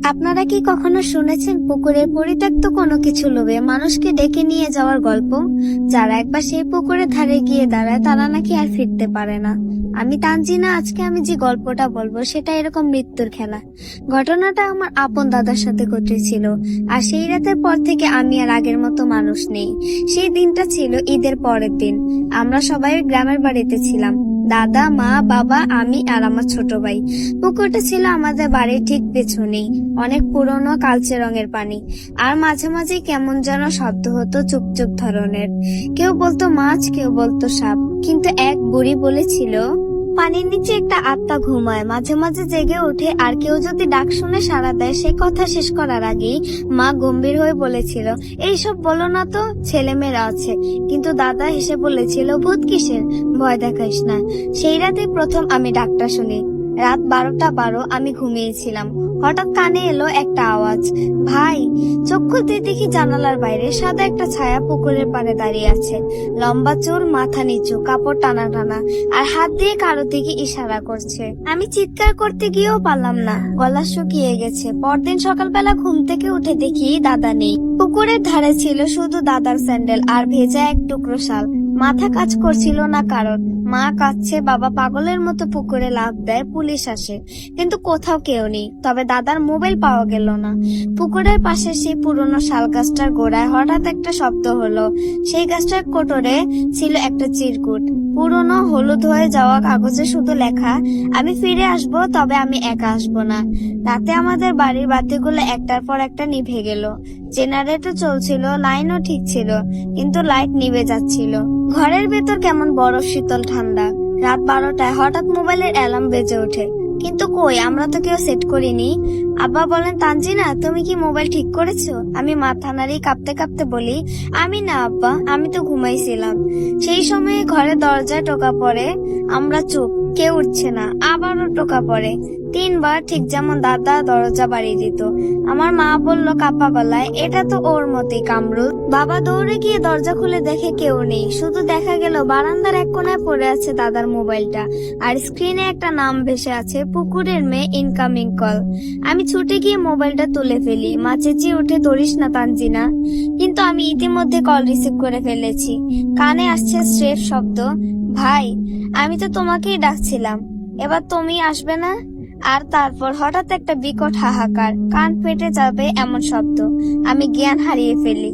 আপনারা কি কখনো শুনেছেন পুকুরের পরিত্যক্ত কোনো কিছু লোভে মানুষকে ডেকে নিয়ে যাওয়ার গল্প? যারা একবার সেই পুকুরের ধারে গিয়ে দাঁড়ায় তারা নাকি আর ফিরতে পারে না। আমি তানজিনা, আজকে আমি যে গল্পটা বলবো সেটা এরকম মৃত্যুর খেলা। ঘটনাটা আমার আপন দাদার সাথে ঘটেছিল, আর সেই রাতের পর থেকে আমি আর আগের মতো মানুষ নেই। সেই দিনটা ছিল ঈদের পরের দিন। আমরা সবাই গ্রামের বাড়িতে ছিলাম, দাদা, মা, বাবা, আমি আর আমার ছোট ভাই। পুকুরটা ছিল আমাদের বাড়ির ঠিক পেছনেই, অনেক পুরনো কালচে রঙের পানি। আর মাঝে মাঝে কেমন যেন শব্দ হতো, চুপ চুপ ধরনের। কেউ বলতো মাছ, কেউ বলতো সাপ, কিন্তু এক বুড়ি বলেছিল পানির নিচে একটা আত্মা ঘুমায়, মাঝে মাঝে জেগে ওঠে, আর কেউ যদি ডাক শুনে সাড়া দেয়। সে কথা শেষ করার আগেই মা গম্ভীর হয়ে বলেছিল, এইসব বলো না তো, ছেলেমেয়েরা আছে। কিন্তু দাদা হেসে বলেছিল, ভূত কিসের, ভয় দেখাইস না। সেই রাতে প্রথম আমি ডাকটা শুনি। রাত 12:12, আমি ঘুমিয়েছিলাম। হঠাৎ কানে এলো একটা আওয়াজ, ভাই। চোখ খুলতে দেখি জানালার বাইরে সাদা একটা ছায়া পুকুরের পাড়ে দাঁড়িয়ে আছে। লম্বা চুল, মাথা নিচু, কাপড় টানা টানা, আর হাত দিয়ে কারো দিকে ইশারা করছে। আমি চিৎকার করতে গিয়েও পারলাম না, গলা শুকিয়ে গেছে। পরদিন সকালবেলা ঘুম থেকে উঠে দেখি দাদা নেই। পুকুরের ধারে ছিল শুধু দাদার স্যান্ডেল আর ভেজা এক টুকরো শাল। মাথা কাজ করছিল না কারণ। মা কাঁদছে, বাবা পাগলের মতো পুকুরে লাফ দেয়। পুলিশ আসে, কিন্তু কোথাও কেউ নেই। তবে দাদার মোবাইল পাওয়া গেল না। পুকুরের পাশে সেই পুরনো শাল গাছটার গোড়ায় হঠাৎ একটা শব্দ হলো। সেই গাছটার কোটরে ছিল একটা চিরকুট, পুরনো হলুদ হয়ে যাওয়া কাগজে শুধু লেখা, আমি ফিরে আসবো, তবে আমি একা আসবো না। রাতে আমাদের বাড়ির বাতিগুলো একটার পর একটা নিভে গেল। জেনারেটর চলছিল, লাইনও ঠিক ছিল, কিন্তু লাইট নিভে যাচ্ছিল। ঘরের ভেতর কেমন বরফ শীতল ঠান্ডা। রাত 12টায় হঠাৎ মোবাইলের অ্যালার্ম বেজে ওঠে, কিন্তু কই, আমরা তো কেউ সেট করিনি। আব্বা বলেন, তানজিনা, তুমি কি মোবাইল ঠিক করেছো? আমি মাথা নাড়ি কাঁপতে কাঁপতে বলি, আমি না আব্বা, আমি তো ঘুমাইছিলাম। সেই সময়ে ঘরের দরজায় টোকা পড়ে। আমরা চুপ, কেউ উঠছে না। আবারও টোকা পড়ে, 3বার, ঠিক যেমন দাদা দরজা বাড়িয়ে দিত। আমার মা বলল কাপা গলায়, এটা তো ওর মতোই কামরুল। বাবা দৌড়ে গিয়ে দরজা খুলে দেখে কেউ নেই, শুধু দেখা গেল বারান্দার এক কোনায় পড়ে আছে দাদার মোবাইলটা, আর স্ক্রিনে একটা নাম ভেসে আছে, পুকুরের মেয়ে, ইনকামিং কল। আমি ছুটে গিয়ে মোবাইলটা তুলে ফেলি। মা চেঁচিয়ে উঠে, ধরিস না তানজিনা। কিন্তু আমি ইতিমধ্যে কল রিসিভ করে ফেলেছি। কানে আসছে স্রেফ শব্দ, ভাই, আমি তো তোমাকেই ডাকছিলাম, এবার তুমি আসবে না? আর তারপর হঠাৎ একটা বিকট হাহাকার, কান ফেটে যাবে এমন শব্দ। আমি জ্ঞান হারিয়ে ফেলি।